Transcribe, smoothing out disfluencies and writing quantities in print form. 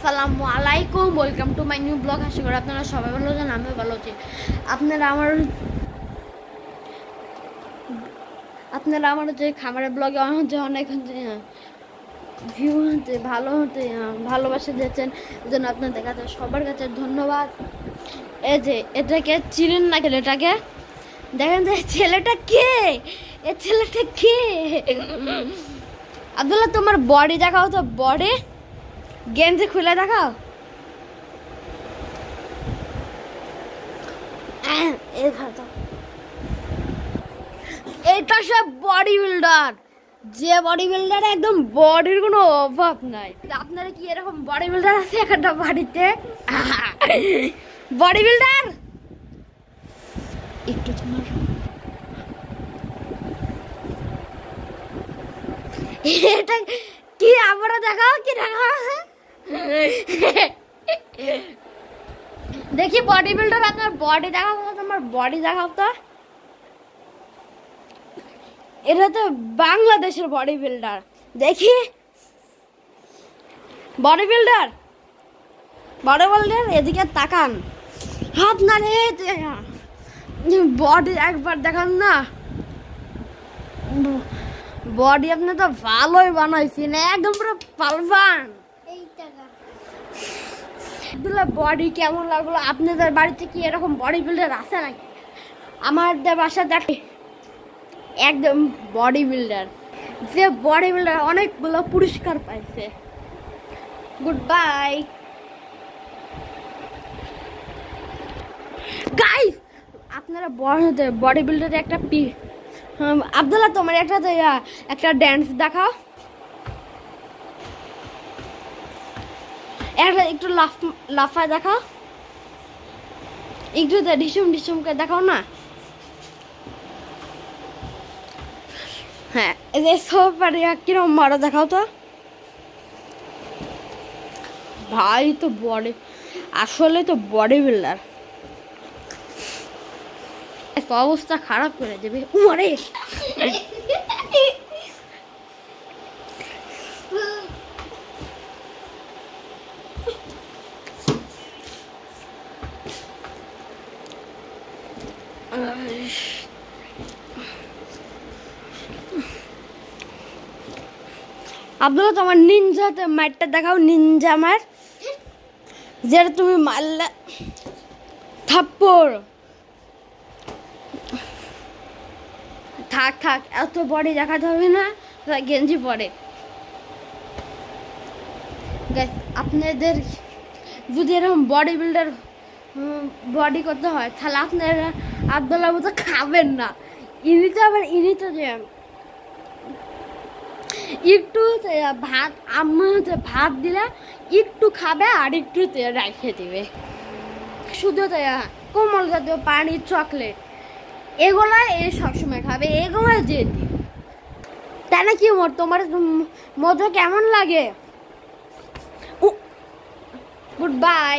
আসসালামু আলাইকুম, welcome to my new blog. আশা করি আপনারা সবাই ভালো আছেন, আমিও ভালো আছি। আপনারা আমার যে খামারের ব্লগে অনেক ভিউ হতে ভালোবাসা দিয়েছেন, এই জন্য আপনাদের কাছে সবার কাছে ধন্যবাদ। এই যে এটাকে চিনেন না, ছেলেটাকে দেখেন যে ছেলেটা কে, এ ছেলেটা কে? আব্দুল্লাহ, তোমার বডি দেখাও তো, বডি গেঞ্জি খুলে দেখাও। এটা সব বডি বিল্ডার, যে বডি বিল্ডার একদম বডির কোনো অভাব নাই। আপনারা কি এরকম বডি বিল্ডার আছে একটা বাড়িতে? বডি বিল্ডার একটু তোমার এটা কি আমরা দেখাও, কি দেখাও দেখি বডি বিল্ডার। আপনার বডি দেখাও, তোমার বডি দেখাও তো। এটা তো বাংলাদেশের বডি বিল্ডার, দেখি বডি বিল্ডার এদিকে তাকান। আপনার বডি একবার দেখান না, বডি আপনি তো ভালোই বানাইছেন, একদম পুরো পালবান। বডি কেমন লাগলো? আপনাদের বাড়িতে কি এরকম বডি বিল্ডার আছে নাকি? আমাদের বাসা দেখে একদম বডি বিল্ডার, যে বডি বিল্ডার অনেকগুলো পুরস্কার পাইছে। Good bye guys. আপনারা বডি বিল্ডারে একটা আব্দুল্লাহ, তোমার একটা ড্যান্স দেখাও, একটু লাফায় দেখাও, একটু ঢিসুমকে দেখাও না। হ্যাঁ, কিরকম মারা দেখাও তো। ভাই তো বডি, আসলে তো বডি বিল্ডার অবস্থা খারাপ করে দেবে। উমারে আব্দুল্লাহ, তোমার নিনজাতে মারটা দেখাও, নিনজা মার, যেটা তুমি মারলে থাপ্পড়। থাক এত বডি দেখাতে হবে না, গেঞ্জি পরে। আপনাদের যদি এরকম বডি বিল্ডার বডি করতে হয়, তাহলে আপনারা আব্দুল্লাহ মতো খাবেন না। ইনি তো যে একটু ভাত, আম্মা ভাত দিলে একটু খাবে আর একটু রেখে দিবে। শুধু কোমল জাতীয় পানি, চকলেট, এগুলা সবসময় খাবে, এগুলা যে তাই না? কি তোমার মধ্যে কেমন লাগে? Good bye.